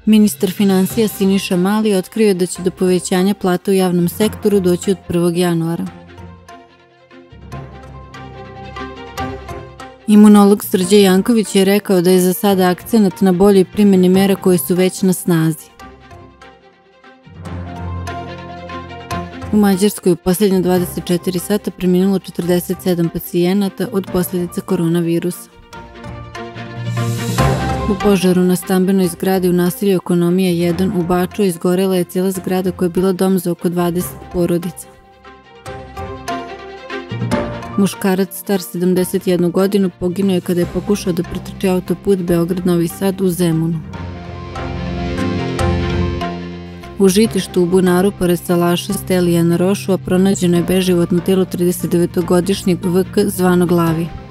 Ministar finansija Siniša Mali otkrio je da će do povećanja plata u javnom sektoru doći od 1. januara. Imunolog Srđan Janković je rekao da je za sada akcenat na boljoj primjeni mera koje su već na snazi. U Mađarskoj u posljednje 24 sata preminulo 47 pacijenata od posljedica koronavirusa. U požaru na stambenoj zgradi u naselju Ekonomija 1 u Baču izgorela je cijela zgrada koja je bila dom za oko 20 porodica. Muškarac star 71 godinu poginuo je kada je pokušao da pretrči autoput Beograd-Novi Sad u Zemunu. U Žitištu u bunaru pored salaša Stelija na Rošu pronađeno je beživotno telo 39-godišnjeg VK zvanog Lavi.